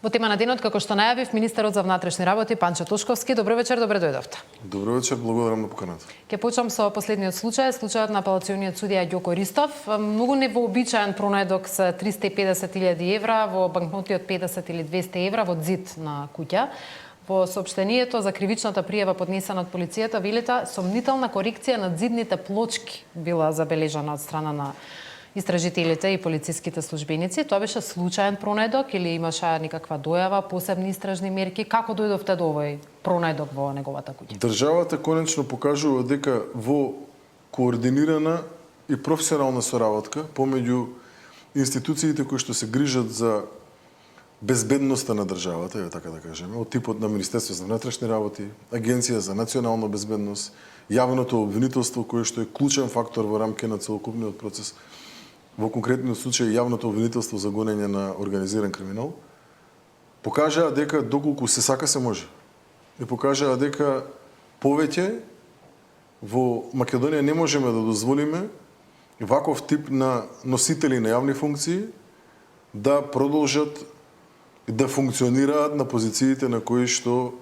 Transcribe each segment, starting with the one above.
Во тема на денот, како што најавив, министерот за внатрешни работи Панчо Тошковски. Добро вечер, добре дојдовте. Добро вечер, благодарам на поканата. Ќе почнам со последниот случај, случајот на апелациониот судија Ѓоко Ристов. Многу невообичаен пронајдок со 350.000 евра во банкноти од 50 или 200 евра во ѕид на куќа. Во соопштението за кривичната пријава поднесена од полицијата велите сомнителна корекција на ѕидните плочки била забележана од страна на истражителите и полициските службеници. Тоа беше случаен пронајдок или имаше никаква дојава, посебни истражни мерки? Како дојдовте до овој пронајдок во неговата куќа? Државата конечно покажува дека во координирана и професионална соработка помеѓу институциите кои што се грижат за безбедноста на државата, ја така да кажеме, од типот на Министерство за внатрешни работи, Агенција за национална безбедност, јавното обвинителство кое што е клучен фактор во рамки на целокупниот процес, во конкретниот случај јавното обвинителство за гонење на организиран криминал, покажаа дека доколку се сака се може. И покажаа дека повеќе во Македонија не можеме да дозволиме ваков тип на носители на јавни функции да продолжат да функционираат на позициите на кои што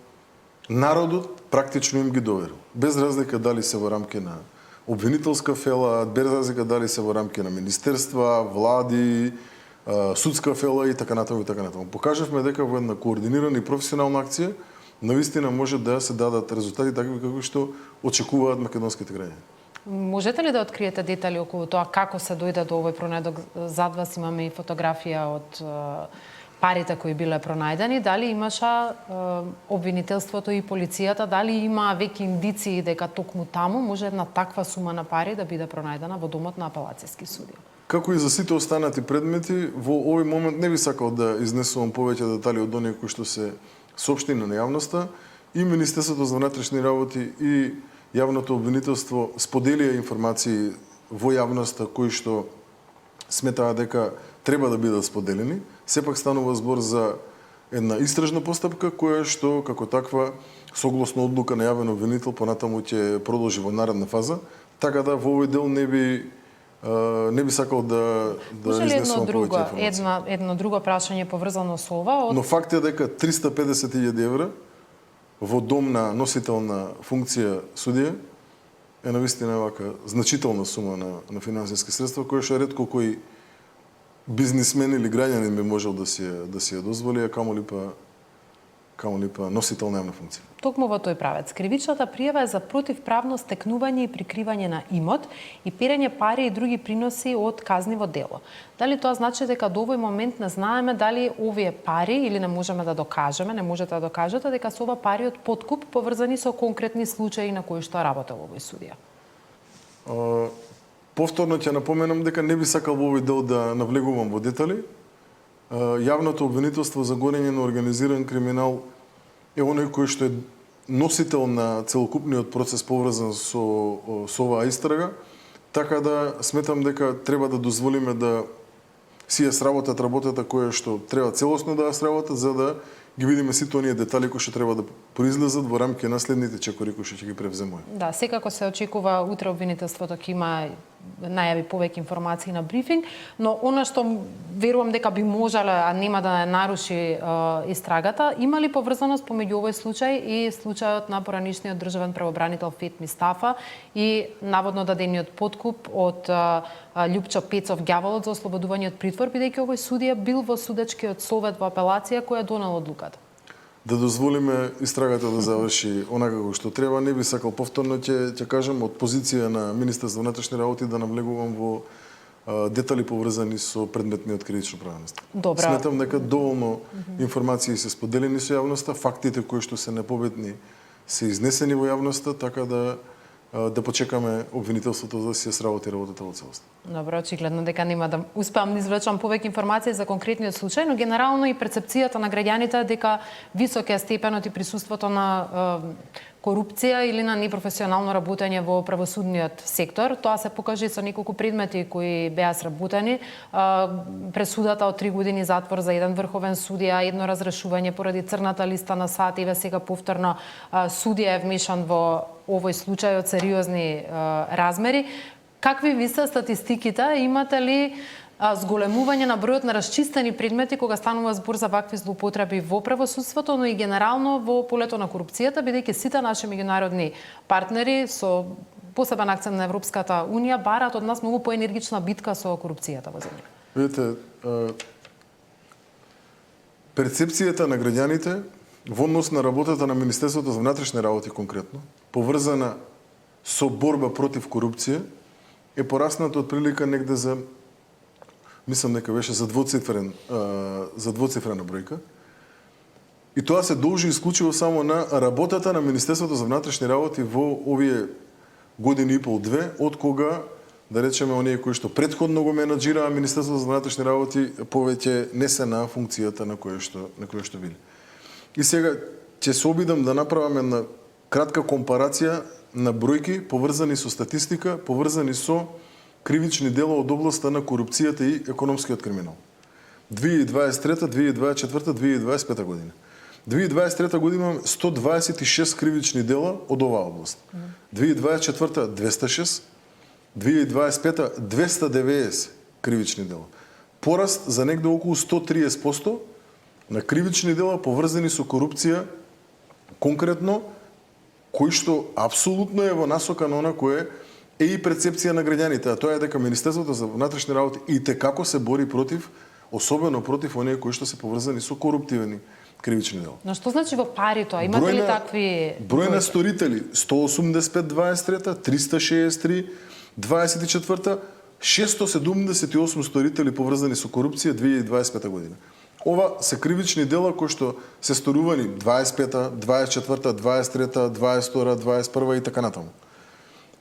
народот практично им ги доверил. Без разлика дали се во рамки на обвинителска фела, без разлика дали се во рамки на министерства, влади, судска фела и така натаму и така натаму. Покажавме дека во една координирана и професионална акција навистина може да се дадат резултати такви како што очекуваат македонските граѓани. Можете ли да откриете детали околу тоа како се дојде до овој пронајдок? Зад вас имаме и фотографија од парите кои биле пронајдени. Дали имаше обвинителството и полицијата, дали има веќе индиции дека токму таму може една таква сума на пари да биде пронајдена во домот на апелацијски судија? Како и за сите останати предмети, во овој момент не би сакал да изнесувам повеќе детали од оние кои што се соопштени на јавноста. И Министерството за внатрешни работи и јавното обвинителство споделија информации во јавноста кои што сметаа дека треба да бидат споделени. Сепак станува збор за една истражна постапка која што како таква согласно одлука на јавен обвинител понатаму ќе продолжи во наредна фаза, така да во овој дел не би сакал да изнесувам повеќе информации. Едно друго прашање поврзано со ова. Но факт е дека 350.000 евра во дом на носител на функција судија е навистина вака значителна сума на финансиски средства која што ретко кој бизнисмен или граѓанин би можел да си ја дозволи, а камо ли па носител на јавна функција. Токму во тој правец, кривичната пријава е за противправно стекнување и прикривање на имот и перење пари и други приноси од казниво дело. Дали тоа значи дека до овој момент не знаеме дали овие пари, или не можеме да докажеме, не можете да докажете дека се ова пари од подкуп поврзани со конкретни случаи на кои што работел овој судија? Повторно ќе напоменам дека не би сакал во овој дел да навлегувам во детали. Јавното обвинителство за гонење на организиран криминал е оној кој што е носител на целокупниот процес поврзан со оваа истрага, така да сметам дека треба да дозволиме да си ја сработат работата која што треба целосно да ја сработат, за да ги видиме сите оние детали кои што треба да произлезат во рамки на следните чекори кои што ќе ги превземува. Да, секако се очекува утре обвинителството ќе има најави повеќе информации на брифинг, но она што верувам дека би можело, а нема да наруши истрагата, има ли поврзаност помеѓу овој случај и случајот на поранишниот државен правобранител Фетми Стафа и наводно дадениот подкуп од Љупчо Пецов Ѓаволот за ослободување од притвор, бидејќи овој судија бил во судечкиот совет во апелација која донел одлуката? Да дозволиме истрагата да заврши онака како што треба, не би сакал повторно ќе кажам од позиција на министер за внатрешни работи да навлегувам во детали поврзани со предметниот кривично правен настан. Сметам дека доволно информации се споделени со јавноста, фактите кои што се непобитни се изнесени во јавноста, така да почекаме обвинителството да си ја сработи работата во целост. Добро, очигледно дека нема да успеам да извлечам повеќе информации за конкретниот случај, но генерално и перцепцијата на граѓаните дека висок е степенот и присуството на корупција или на непрофесионално работење во правосудниот сектор. Тоа се покажа со неколку предмети кои беа сработени. Пресудата од 3 години затвор за еден врховен судија, едно разрешување поради црната листа на САД, еве сега повторно судија е вмешан во овој случај од сериозни размери. Какви ви се статистиките? Имате ли зголемување на бројот на расчистени предмети кога станува збор за вакви злоупотреби во правосудството, но и генерално во полето на корупцијата, бидејќи сите наши меѓународни партнери со посебен акцент на Европската унија бараат од нас многу поенергична битка со корупцијата во земјата. Видете, перцепцијата на граѓаните во однос на работата на Министерството за внатрешни работи конкретно, поврзана со борба против корупција, е порасната од прилика негде за, мислам нека беше за двоцифрена бројка. И тоа се должи исклучиво само на работата на Министерството за внатрешни работи во овие години и пол-две, од кога, да речеме, оние кои што претходно го менаџираа Министерството за внатрешни работи, повеќе не се на функцијата на која што били. И сега ќе се обидам да направам една кратка компарација на бројки поврзани со статистика, поврзани со кривични дела од областа на корупцијата и економскиот криминал. 2023, 2024, 2025 година. 2023 година имаме 126 кривични дела од оваа област. 2024 206, 2025 290 кривични дела. Пораст за негде околу 130% на кривични дела поврзани со корупција, конкретно, кој што апсолутно е во насока на она кое е и перцепција на граѓаните, а тоа е дека Министерството за внатрешни работи и текако се бори против, особено против оние кои што се поврзани со коруптивни кривични дела. Но што значи во пари тоа? Имате ли такви број на сторители 185 23, 363 24, 678 сторители поврзани со корупција 2025 година. Ова се кривични дела кои што се сторувани 25-та, 24-та, 23-та, 22-та, 21-та и така натаму.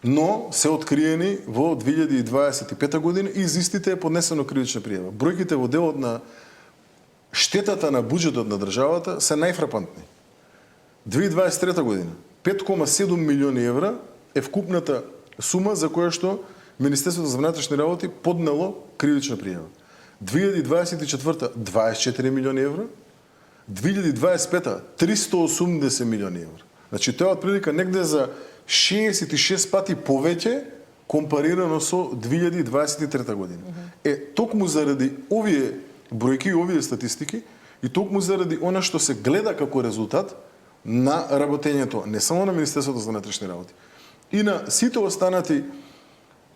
Но се откриени во 2025 година и за истите е поднесено кривична пријава. Бројките во делот на штетата на буџетот на државата се најфрапантни. 2023 година 5,7 милиони евра е вкупната сума за која што Министерството за внатрешни работи поднело кривична пријава. 2024 24 милиони евра, 2025 380 милиони евра. Значи тоа од прилика негде за 66 пати повеќе компарирано со 2023 година. Токму заради овие бројки и овие статистики и токму заради она што се гледа како резултат на работењето не само на Министерството за внатрешни работи, и на сите останати,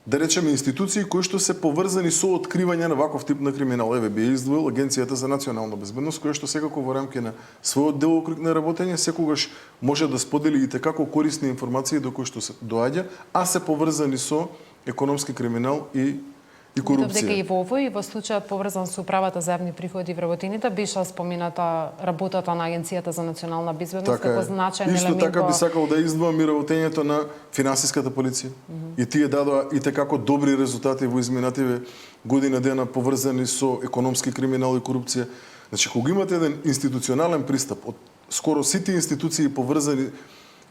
да речеме, институции кои што се поврзани со откривање на ваков тип на криминал. Еве би издвоил Агенцијата за национална безбедност, која што секако во рамки на својот делокруг на работење секогаш може да сподели и текако корисни информации до кои што се доаѓа, а се поврзани со економски криминал и корупција. Дека и во овој, во случајот поврзан со управата за јавни приходи и вработените, беше спомината работата на Агенцијата за национална безбедност како значаен елемент. Исто така би сакал да издвоам и работењето на финансиската полиција. И тие дадоа и текако добри резултати во изминативе година дена поврзани со економски криминал и корупција. Значи, кога имате еден институционален пристап од скоро сите институции поврзани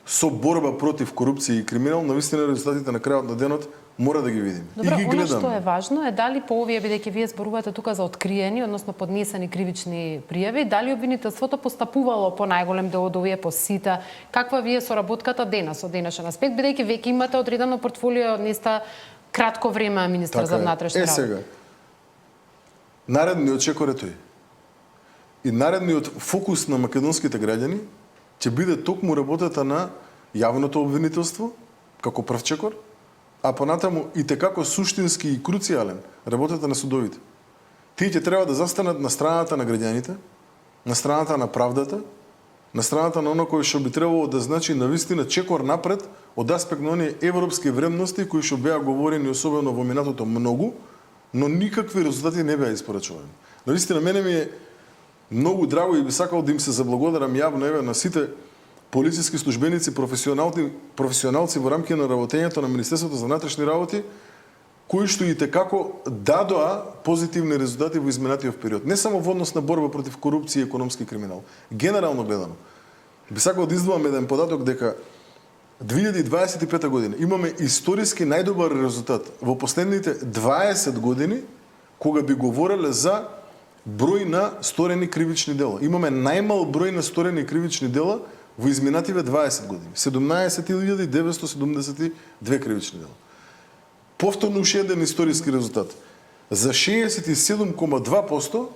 со борба против корупција и криминал, навистина резултатите на крајот на денот мора да ги видиме. Добро, и ги гледаме. Она што е важно е дали по овие, бидејќи вие зборувате тука за откриени, односно поднесени кривични пријави, дали обвинителството постапувало по најголем дел од овие по сите, каква ви е соработката денес од денешен аспект, бидејќи веќе имате одредено портфолио, не сте кратко време министар за внатрешни работи. Сега, наредниот чекор е тој. И наредниот фокус на македонските граѓани ќе биде токму работата на јавното обвинителство, како прв чекор, а понатаму и текако суштински и круцијален работата на судовите. Тие ќе треба да застанат на страната на граѓаните, на страната на правдата, на страната на оно кој што би требало да значи навистина чекор напред од аспект на оние европски вредности кои што беа говорени особено во минатото многу, но никакви резултати не беа испорачувани. Навистина мене ми е многу драго и би сакал да им се заблагодарам јавно еве на сите полициски службеници, професионалци во рамки на работењето на Министерството за внатрешни работи, кои што и текако дадоа позитивни резултати во изминатиот период. Не само во однос на борба против корупција и економски криминал. Генерално гледано. Би сакал да издвоам еден податок дека 2025 година имаме историски најдобар резултат во последните 20 години кога би говореле за број на сторени кривични дела. Имаме најмал број на сторени кривични дела во изминативе 20 години. 17.972 кривични дела. Повторно уште еден историски резултат. за 67,2%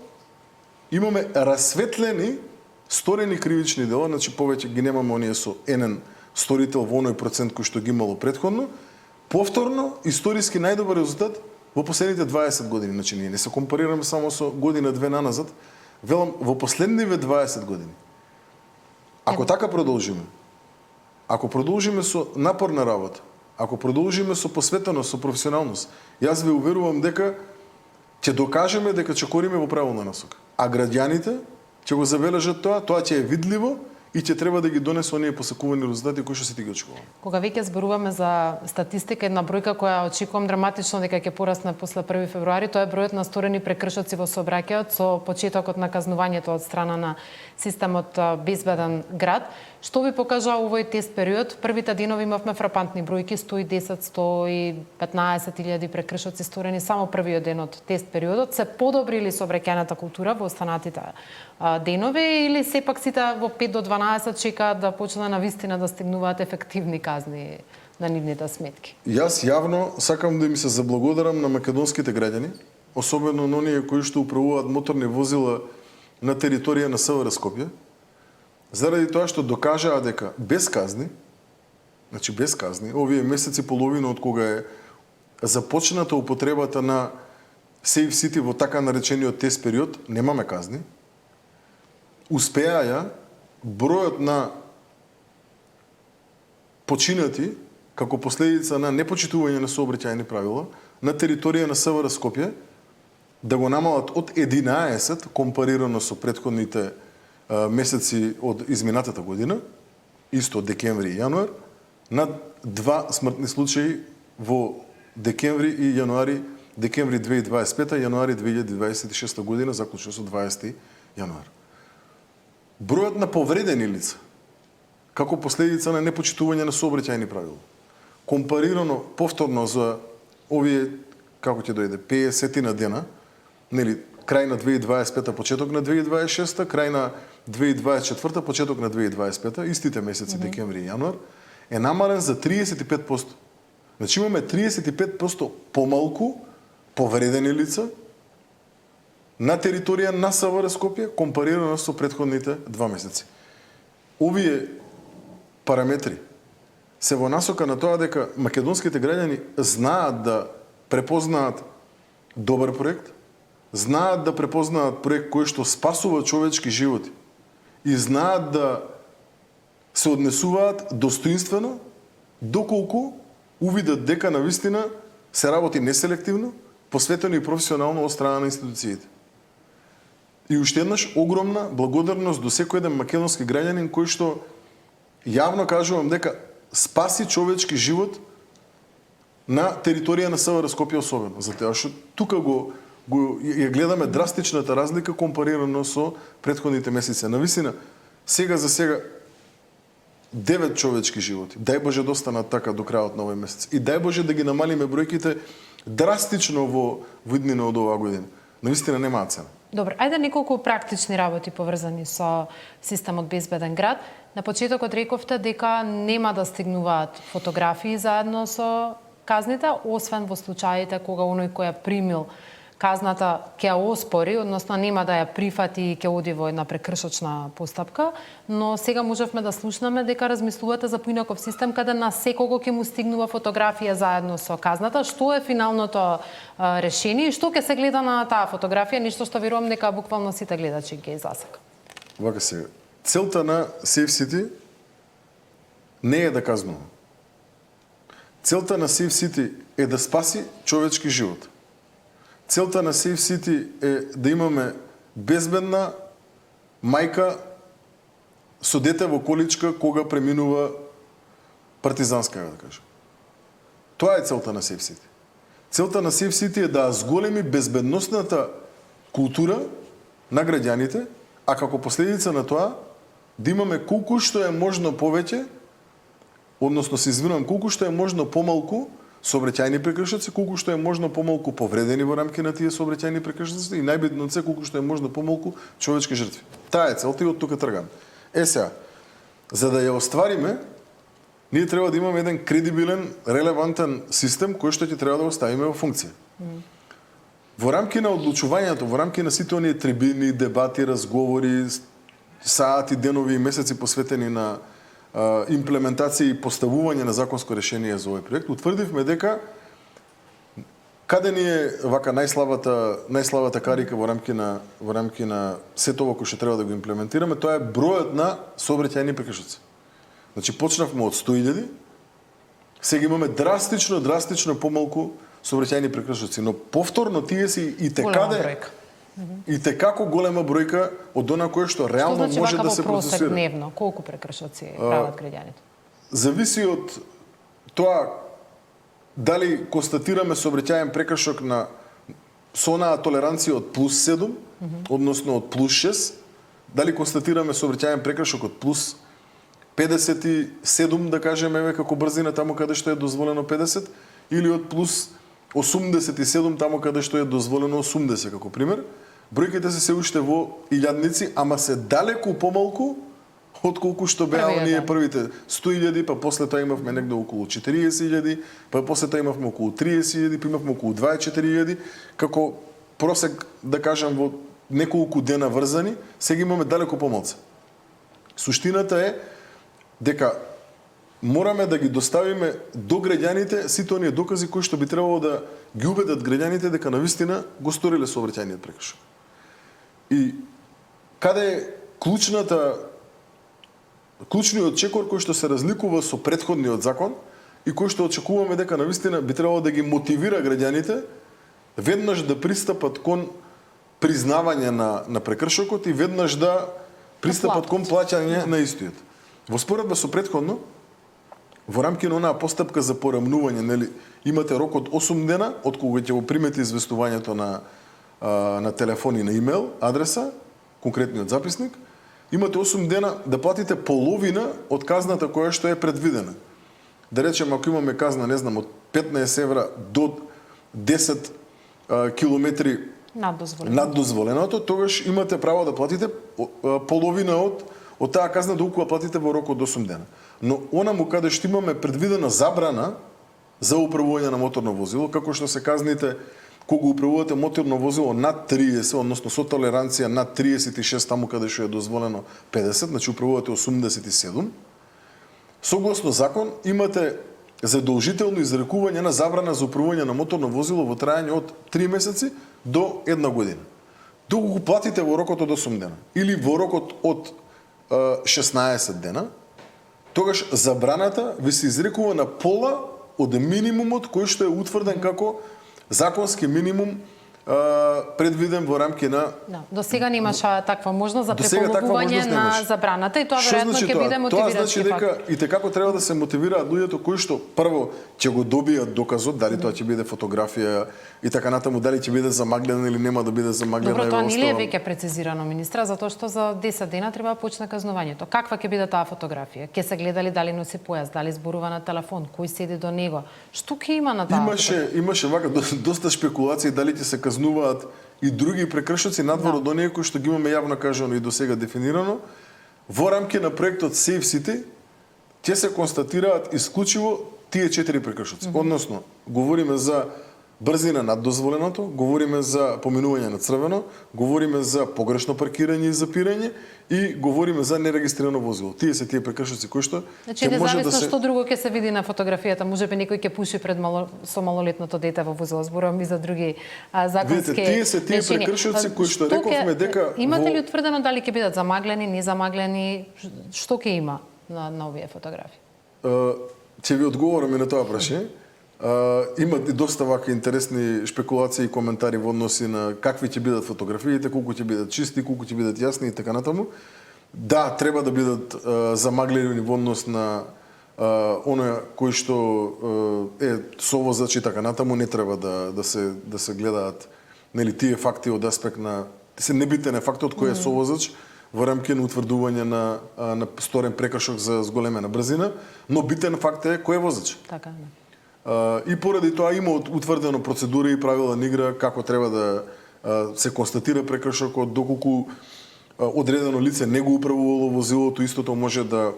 имаме расветлени сторени кривични дела, значи повеќе ги немаме оние со енен сторител во оној процент кој што ги имало претходно. Повторно, историски најдобар резултат во последните 20 години. Значи, ние не се компарираме само со година-две наназад, велам во последниве 20 години. Ако така продолжиме, ако продолжиме со напорна работа, ако продолжиме со посветеност, со професионалност, јас ве уверувам дека ќе докажеме дека ќе кориме во правилна насока. А граѓаните ќе го забележат тоа ќе е видливо и ќе треба да ги донесе оние посакувани резултати кои што се ти ги очекуваме. Кога веќе зборуваме за статистика, една бројка која очекувам драматично дека ќе порасне после 1 февруари, тоа е бројот на сторени прекршоци во сообраќајот со почетокот на казнувањето од страна на системот Безбеден град. Што ви покажа овој тест период? Првите денови имавме фрапантни бројки, 110-115 илјади прекршоци сторени само првиот ден од тест периодот. Се подобри ли сообраќајната култура во останатите денови или сепак сите во 5 до 12 чекаат да почнат навистина да стигнуваат ефективни казни на нивните сметки? Јас јавно сакам да ми се заблагодарам на македонските граѓани, особено на оние кои што управуваат моторни возила на територија на СВР Скопје, заради тоа што докажаа дека без казни, значи без казни, овие месеци и половина од кога е започната употребата на Safe City во така наречениот тест период, немаме казни, успеаја бројот на починати како последица на непочитување на сообраќајни правила на територија на СВР Скопје да го намалат од 11 компарирано со претходните месеци од изминатата година, исто од декември и јануар, на 2 смртни случаи во декември и јануари, декември 2025, јануари 2026 година, заклучно со 20 јануар. Бројот на повредени лица, како последица на непочитување на сообраќајни правила, компарирано повторно за овие, како ќе дојде, 50 на дена, нели, крај на 2025, почеток на 2026, крај на 2024, почеток на 2025, истите месеци, декември и јануар, е намален за 35%. Значи имаме 35% помалку повредени лица на територија на СВР Скопје, компарирано со претходните 2 месеци. Овие параметри се во насока на тоа дека македонските граѓани знаат да препознаат добар проект, знаат да препознаат проект кој што спасува човечки животи и знаат да се однесуваат достоинствено доколку увидат дека навистина се работи неселективно, посветено и професионално од страна на институциите. И уште еднаш огромна благодарност до секој еден македонски граѓанин кој што јавно кажувам дека спаси човечки живот на територија на СВР Скопје особено, затоа што тука ја гледаме драстичната разлика компарирано со претходните месеци. Навистина, сега за сега 9 човечки животи. Дај Боже да останат така до крајот на овој месец. И дај Боже да ги намалиме бројките драстично во иднина од оваа година. Навистина немаат цена. Добро, ајде неколку практични работи поврзани со системот Безбеден град. На почетокот рековте дека нема да стигнуваат фотографии заедно со казните, освен во случаите кога оној кој ја примил казната ќе ја оспори, односно нема да ја прифати и ќе оди во една прекршочна постапка, но сега можевме да слушнеме дека размислувате за поинаков систем каде на секого ќе му стигнува фотографија заедно со казната. Што е финалното решение и што ќе се гледа на таа фотографија, нешто што верувам дека буквално сите гледачи ќе засека. Вака сега, целта на Safe City не е да казнува. Целта на Safe City е да спаси човечки живот. Целта на Safe City е да имаме безбедна мајка со дете во количка кога преминува партизанска, да кажем. Тоа е целта на Safe City. Целта на Safe City е да зголеми безбедносната култура на граѓаните, а како последица на тоа да имаме колку што е можно повеќе, односно се извинувам, колку што е можно помалку сообраќајни прекршоци, колку што е можно помалку повредени во рамки на тие сообраќајни прекршоци и најбитно се колку што е можно помалку човечки жртви. Таа е целта и од тука тргам. Сега, за да ја оствариме, ние треба да имаме еден кредибилен, релевантен систем кој што ќе треба да го ставиме во функција. Во рамки на одлучувањето, во рамки на сите оние трибини, дебати, разговори, сати, денови и месеци посветени на имплементација и поставување на законско решение за овој проект, утврдивме дека каде ни е вака најслабата карика во рамки на сето ова кој што треба да го имплементираме, тоа е бројот на сообраќајни прекршоци. Значи почнавме од 100.000, сега имаме драстично помалку сообраќајни прекршоци, но повторно тие си и те како голема бројка од она кое што реално значи, може да се процесира. процесира. Дневно, колку прекршоци прават граѓаните? Зависи од тоа дали констатираме сообраќајен прекршок со онаа толеранција од плюс 7, односно од плюс 6, дали констатираме сообраќајен прекршок од плюс 57, да кажеме, како брзина таму каде што е дозволено 50, или од плюс 87 таму каде што е дозволено 80 како пример. Бројките се уште во илјадници, ама се далеку помалку од колку што беа оние првите 100.000, па после тоа имавме негде околу 40.000, па после тоа имавме околу 30.000, па имавме околу 24.000, како просек, да кажам, во неколку дена врзани, сега имаме далеку помалку. Суштината е дека мораме да ги доставиме до граѓаните сите оние докази кои што би требало да ги убедат граѓаните дека навистина го сториле сообраќајниот прекршок. И каде е клучниот чекор кој што се разликува со претходниот закон и кој што очекуваме дека навистина би требало да ги мотивира граѓаните веднаш да пристапат кон признавање на прекршокот и веднаш да пристапат кон плаќање на истиот. Во споредба со претходно, во рамки на онаа постапка за порамнување, нели, имате рок од 8 дена од кога ќе го примете известувањето на телефон и на имейл адреса, конкретниот записник, имате 8 дена да платите половина од казната која што е предвидена. Да речем, ако имаме казна, не знам, од 15 евра до 10 километри над дозволеното, тогаш имате право да платите половина од таа казна доколку платите во рок од 8 дена. Но онаму каде што имаме предвидена забрана за управување на моторно возило, како што се казните кога управувате моторно возило над 30, односно со толеранција над 36, таму каде што е дозволено 50, значи управувате 87, согласно закон имате задолжително изрекување на забрана за управување на моторно возило во трајање од 3 месеци до 1 година. Доколку платите во рокот од 8 дена или во рокот од 16 дена, тогаш забраната ви се изрекува на пола од минимумот кој што е утврден како законски минимум предвиден во рамки на... До сега немаше таква можност за преполовување на забраната и тоа веројатно ќе биде мотивирачки фактор. И како треба да се мотивираат луѓето кои што прво ќе го добијат доказот, дали тоа ќе биде фотографија и така натаму, дали ќе биде замаглена или нема да биде замаглена. Добро, тоа не е веќе прецизирано, министра, затоа што за 10 дена треба да почне казнувањето. Каква ќе биде таа фотографија? Ќе се гледали дали носи појас, дали зборува на телефон, кој седи до него? Што ќе има на таа фотографија? Имаше вака доста шпекулации дали ќе се казнуваат и други прекршоци надвор од оние кои што ги имаме јавно кажано и досега дефинирано. Во рамки на проектот Safe City ќе се констатираат исклучиво тие 4 прекршоци. Односно, говориме за брзина над дозволеното, говориме за поминување на црвено, говориме за погрешно паркирање и запирање и говориме за нерегистрирано возило. Тие се тие прекршоци кои што ќе може да се... што друго ќе се види на фотографијата, можеби некој ќе пуши пред со малолетното дете во возило, зборувам и за други законски. Видите, тие се тие прекршоци кои што рековме дека имате ли утврдено дали ќе бидат замаглени, незамаглени, што ќе има на овие фотографии? Ќе ви одговорам и на тоа прашање. Има и доста вака интересни шпекулации и коментари во односи на какви ќе бидат фотографиите, колку ќе бидат чисти, колку ќе бидат јасни и така натаму. Да, треба да бидат замаглени во однос на оној кој што е совозач и така натаму, не треба да се гледаат, нели, тие факти од аспект на се небитен е фактот кој е совозач во рамки на утврдување на сторен прекршок за зголемена брзина, но битен факт е кој е возач. Така е. И поради тоа има утврдено процедура и правила на игра како треба да се констатира прекршокот, доколку одредено лице не го управувало возилото, истото може да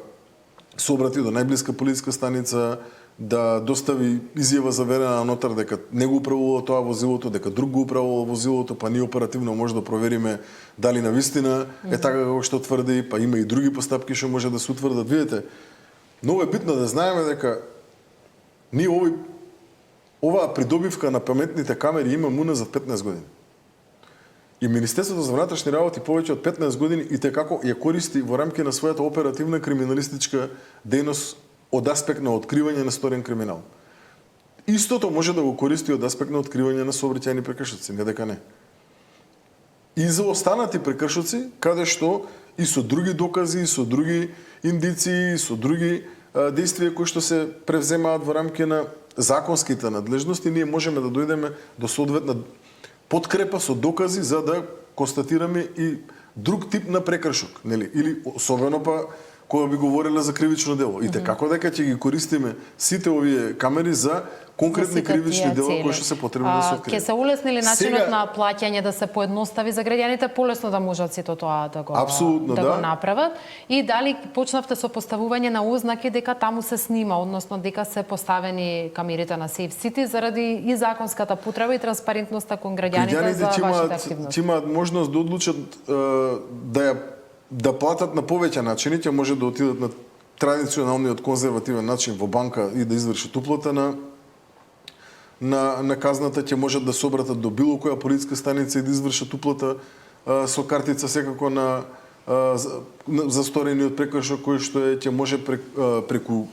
се обрати до најблиска полициска станица, да достави изјава заверена на нотар дека не го управува тоа возилото, дека друг го управува возилото, па ние оперативно може да провериме дали навистина е така како што тврди, па има и други постапки што може да се утврдат. Видите, многу е битно да знаеме дека ние оваа придобивка на паметните камери има муна за 15 години. И Министерството за внатрешни работи повеќе од 15 години и текако ја користи во рамки на својата оперативна криминалистичка дејност од аспект на откривање на сторен криминал. Истото може да го користи од аспект на откривање на сообраќајни прекршоци, не дека не. И за останати прекршоци, каде што и со други докази, и со други индиции, и со други действија кои што се превземаат во рамки на законските надлежности, ние можеме да дојдеме до соодветна подкрепа со докази за да констатираме и друг тип на прекршок, нели? Или особено па кога би говореле за кривично дело. И како дека ќе ги користиме сите овие камери за конкретни кривични дела кои што се потребни да се откријат. Ќе се улесни ли начинот на плаќање да се поедностави за граѓаните, полесно да можат сите тоа да го го направат? И дали почнавте со поставување на ознаки дека таму се снима, односно дека се поставени камерите на Safe City заради и законската потреба и транспарентноста кон граѓаните за вашите активности? Ќе имаат можност да одлучат да платат на повеќе начини, ќе може да отидат на традиционалниот конзервативен начин во банка и да извршат уплата на казната, ќе можат да се обратат до било која полициска станица и да извршат уплата со картица секако за сторениот прекршок кој што ќе може преку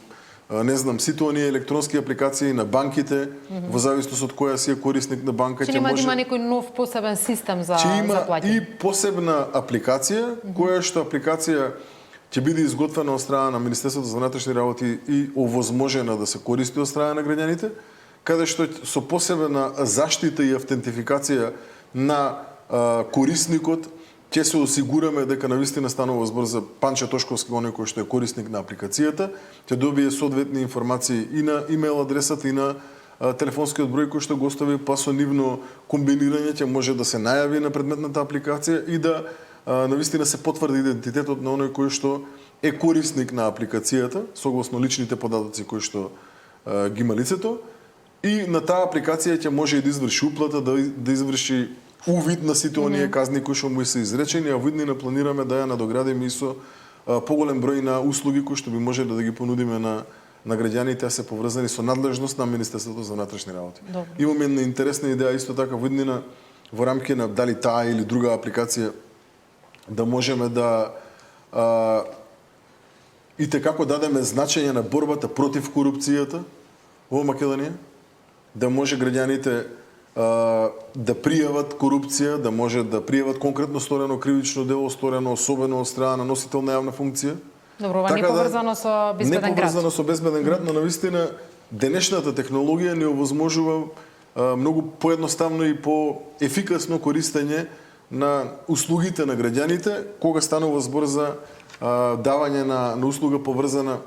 не знам, сите оние електронски апликации на банките, во зависност од која си е корисник на банка, ќе може... има некој нов посебен систем за плаќање? И посебна апликација, која што апликација ќе биде изготвена од страна на Министерството за внатрешни работи и овозможена да се користи од страна на граѓаните, каде што со посебна заштита и автентификација на корисникот ќе се осигураме дека навистина станува збор за Панче Тошковски, оној кој што е корисник на апликацијата, ќе добие соодветни информации и на имейл адресата и на телефонскиот број кој што го остави, па со нивно комбинирање ќе може да се најави на предметната апликација и да навистина се потврди идентитетот на оној кој што е корисник на апликацијата, согласно личните податоци кои што ги има лицето, и на таа апликација ќе може и да изврши уплата, да изврши увид на сите оние казни кои што му се изречени, а виднина планираме да ја надоградиме и со поголем број на услуги кои што би можеле да ги понудиме на граѓаните, а се поврзани со надлежност на Министерството за внатрешни работи. Имаме една интересна идеја исто така виднина во рамки на дали таа или друга апликација да можеме да и како дадеме значење на борбата против корупцијата во Македонија, да може граѓаните да пријават корупција, да може да пријават конкретно сторено кривично дело, сторено особено од страна на носител на јавна функција. Добро, ова не поврзано со безбеден град. Не поврзано со безбеден град, но навистина денешната технологија ни овозможува многу поедноставно и поефикасно користење на услугите на граѓаните, кога станува збор за давање на услуга поврзана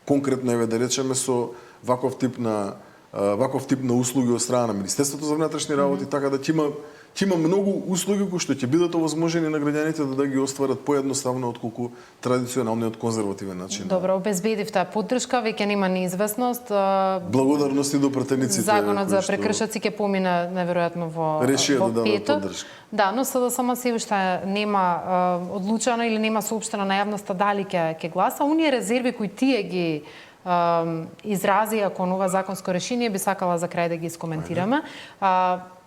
конкретно, да речеме, со ваков тип на услуги од страна на Министерството за внатрешни работи, така да ќе има многу услуги кои што ќе бидат овозможени на граѓаните да ги остварат поедноставно отколку традиционалниот конзервативен начин. Добро, обезбедивте поддршка, веќе нема неизвестност. Благодарности до пратениците. Законот за прекршоци ќе помине неверојатно во петок. Да, но СДСМ се уште нема одлучено или нема соопштено на јавноста дали ќе гласа. Оние резерви кои тие ги изразија кон ова законско решение, би сакала за крај да ги искоментираме.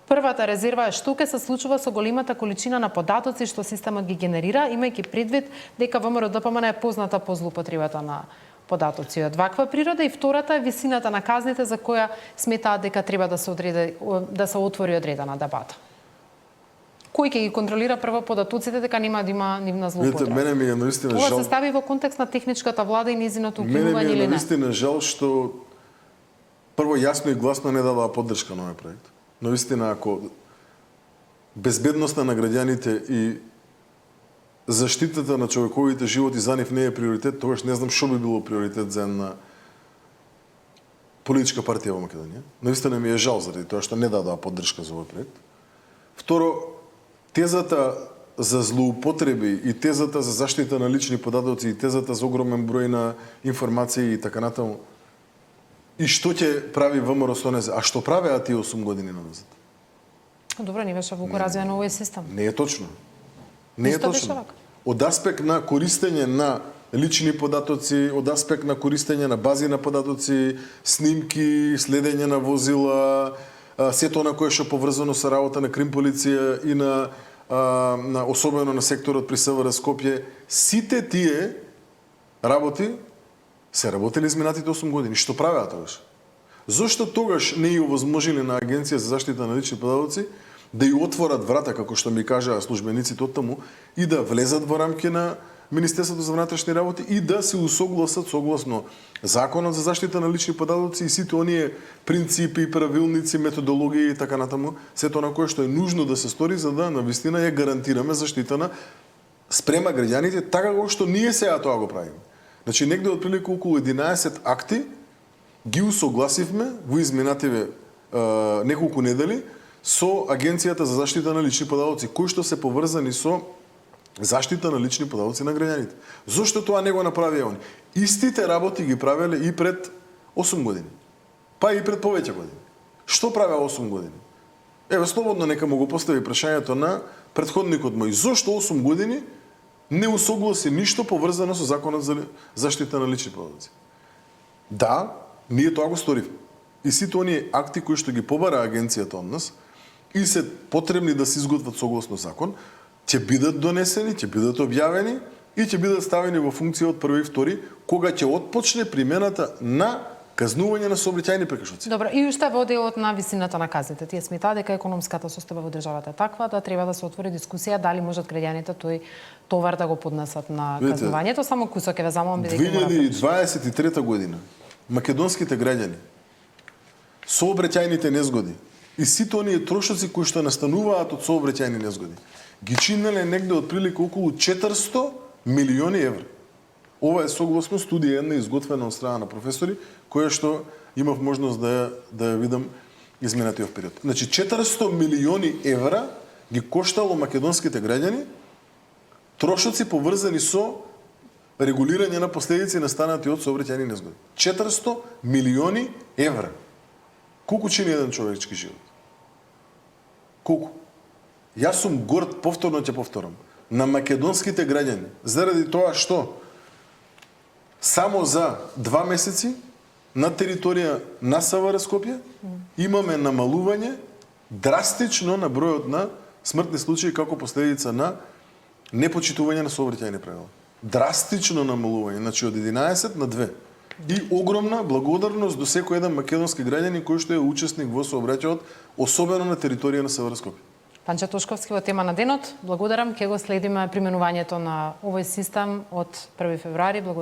Првата резерва е што ќе се случува со големата количина на податоци што системот ги генерира, имајќи предвид дека ВМРО ДПМН е позната по злоупотребата на податоци од ваква природа, и втората е висината на казните за која сметаат дека треба да се отвори одредена дебата. Кој ќе ги контролира прво податоците дека нема да има нивна злоупотреба? Мене ми е навистина жал. Ова се стави во контекст на техничката влада и низиното уклучување или не? Мене ми е навистина жал што прво јасно и гласно не дадоа поддршка на овој проект. Навистина, ако безбедноста на граѓаните и заштитата на човековите животи за нив не е приоритет, тогаш не знам што би било приоритет за една политичка партија во Македонија. Навистина ми е жал заради тоа што не дадоа поддршка за овој проект. Второ, тезата за злоупотреби и тезата за заштита на лични податоци и тезата за огромен број на информации и така натаму И што ќе прави ВМРО со НЗ? А што правеа тие 8 години назад? Добро, не беше волку развиен овој систем. Не е точно. Не е Исто беше точно. вака. Од аспект на користење на лични податоци, од аспект на користење на бази на податоци, снимки, следење на возила, сето на кое што поврзано со работа на крим полиција и на особено на секторот при СВР Скопје, сите тие работи се работели изминатите 8 години. Што правеа тогаш? Зошто тогаш не ја овозможили на Агенција за заштита на лични податоци да ја отворат врата, како што ми кажаа службениците од таму, и да влезат во рамки на Министерството за внатрешни работи и да се усогласат согласно Законот за заштита на лични податоци и сите оние принципи, правилници, методологии и така натаму, сето на кое што е нужно да се стори за да навистина ја гарантираме заштита на спрема граѓаните, така како што ние сега тоа го правиме. Значи негде отприлика околу 11 акти ги усогласивме во изминативе неколку недели со Агенцијата за заштита на лични податоци, кои што се поврзани со заштита на лични податоци на граѓаните. Зошто тоа не го направија они? Истите работи ги правеле и пред 8 години. Па и пред повеќе години. Што правеа 8 години? Еве, слободно нека му го постави прашањето на претходникот мој. Зошто 8 години не усогласи ништо поврзано со Законот за заштита на лични податоци? Да, ние тоа го сторивме. И сите оние акти кои што ги побара агенцијата од нас и се потребни да се изготват согласно закон, ќе бидат донесени, ќе бидат објавени и ќе бидат ставени во функција од 1 и 2, кога ќе отпочне примената на казнување на сообраќајни прекршоци. Добро, и уште во делот на висината на казните. Тие сметаат дека економската состојба во државата е таква да треба да се отвори дискусија дали можат граѓаните тој товар да го поднесат на казнувањето. Само кусок ќе ве замолам бидејќи 2023 година македонските граѓани сообраќајните незгоди и сите оние трошоци кои што настануваат од сообраќајни незгоди ги чинеле негде од прилика околу 400 милиони евра. Ова е согласно студија една изготвена од страна на професори, која што имав можност да ја видам изминатиот период. Значи 400 милиони евра ги коштало македонските граѓани трошоци поврзани со регулирање на последици настанати од сообраќајни незгоди. 400 милиони евра. Колку чини еден човечки живот? Колку? Јас сум горд, повторно ќе повторам, на македонските граѓани, заради тоа што само за 2 месеци на територија на СВР Скопје имаме намалување драстично на бројот на смртни случаи како последица на непочитување на сообраќајни правила. Драстично намалување, значи од 11 на 2. И огромна благодарност до секој еден македонски граѓанин кој што е учесник во сообраќајот, особено на територија на СВР Скопје. Панче Тошковски во тема на денот. Благодарам, ќе го следиме применувањето на овој систем од 1 февруари. Благодарам.